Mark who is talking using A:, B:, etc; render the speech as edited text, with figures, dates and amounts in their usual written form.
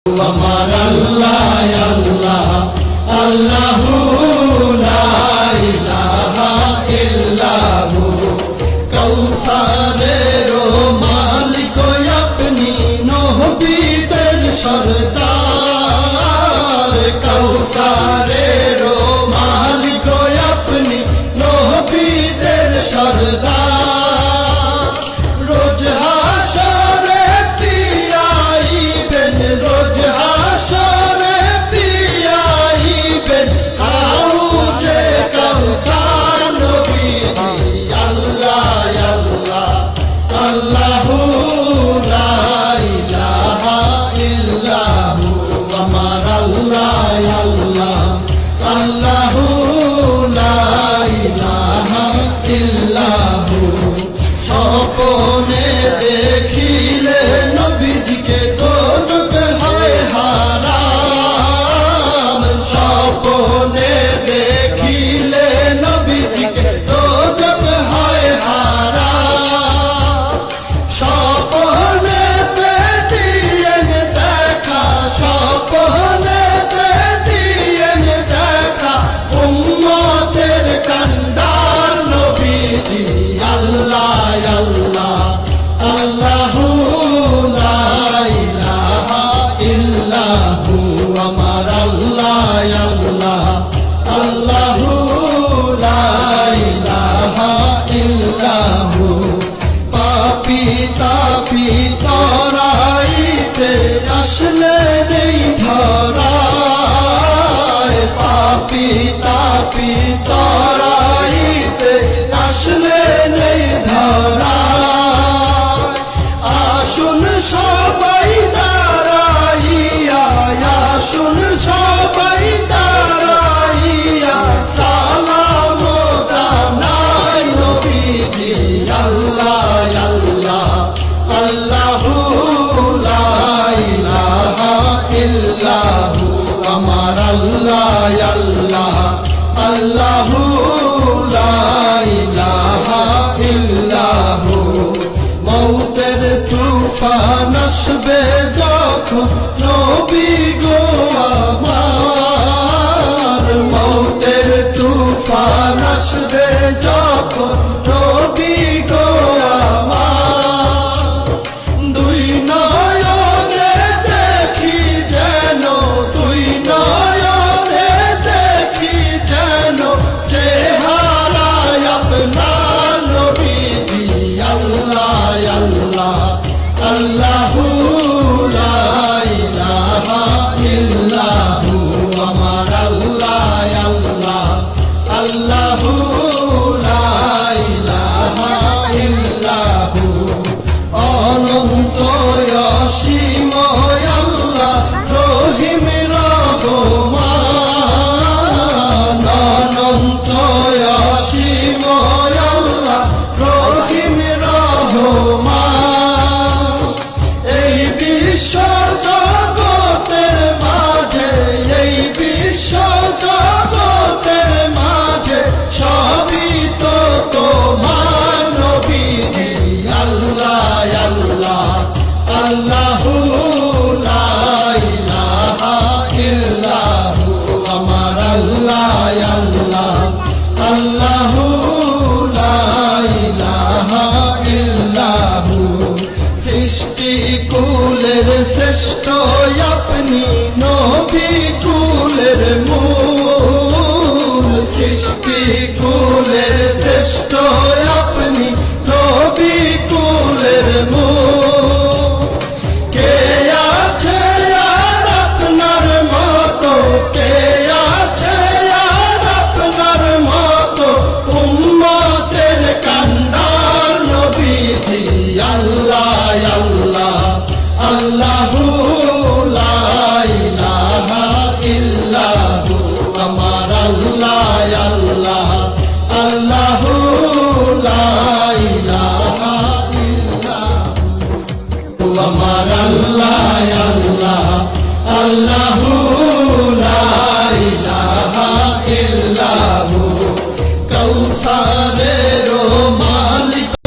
A: আমার আল্লাহ আল্লাহ আল্লাহু লা ইলাহা ইল্লাহু কৌসারের মালিক আপনি নবীদের সরদার কৌসারের মালিক আপনি নবীদের সরদার রোজ হাসরে পিয়াইবেন রোজ হাসরে পিয়াইবেন হাউজে কৌসার নবীজি আল্লাহ আল্লাহ আল্লাহু লা ইলাহা ইল্লাহু আমার আল্লাহ আল্লাহ আল্লাহু লা ইলাহা ইল্লাহু স্বপ্নে দেখিলে নবীজিকে দোজখ হয় হারাম স্বপ্নে দেখিলে নবীজিকে দোজখ হয় হারাম স্বপ্নেতে দিয়েন দেখা স্বপ্নেতে দিয়েন দেখা উম্মতের কান্ডার নবীজি আল্লাহ আল্লাহ আল্লাহু লা ইলাহা ইল্লাহু আমার আল্লাহ আল্লাহ আল্লাহু লা ইলাহা ইল্লাহু পাপী তাপী তরাইতে আসলে নেই ধরায় পাপী তাপী তরাইতে আসলে নেই ধরায় আসুন সবাই দাঁড়াইয়া আসুন সবাই দাঁড়াইয়া সালাম জানাই নবীজি আল্লাহ আল্লাহ আল্লাহু লা ইলাহা ইল্লাহু আমার আল্লাহ আল্লাহ আল্লাহু লা ইলাহা ইল্লাহু মৌতের তুফান আসবে যখন নবী গো আমার মৌতের তুফান আসবে যখন নবী গো আমার দুই নয়নে দেখি যেন দুই নয়নে দেখি যেন চেহারায় আপনার নবীজি আল্লাহ আল্লাহ আল্লাহু লা ইলাহা ইল্লাহু আমার আল্লাহ আল্লাহ আল্লাহু লা ইলাহা ইল্লাহু অনন্ত অসীম আল্লাহ রহিম রহমান অনন্ত অসীম আল্লাহ রহিম রহমান এই বিশ্ব জগতের মাঝে এই বিশ্ব জগতের মাঝে সবই তো তোমার নবীজি আল্লাহ আল্লাহ আল্লাহু লা ইলাহা ইল্লাহু আমার আল্লাহ আল্লাহ আল্লাহু লা ইলাহা ইল্লাহু সৃষ্টি কুলের শ্রেষ্ঠ আপনি নবী কুলের মূল সৃষ্টি কুলের শ্রেষ্ঠ আপনি নবী কুলের মূল কে আছে আর আপনার মতো কে আছে আর আপনার মতো উম্মতের কান্ডার নবীজি আল্লাহ আল্লাহ আল্লাহু লা ইলাহা ইল্লাহু আমার আল্লাহ আল্লাহ আল্লাহু লা ইলাহা ইল্লাহু আমার আল্লাহ আল্লাহ আল্লাহু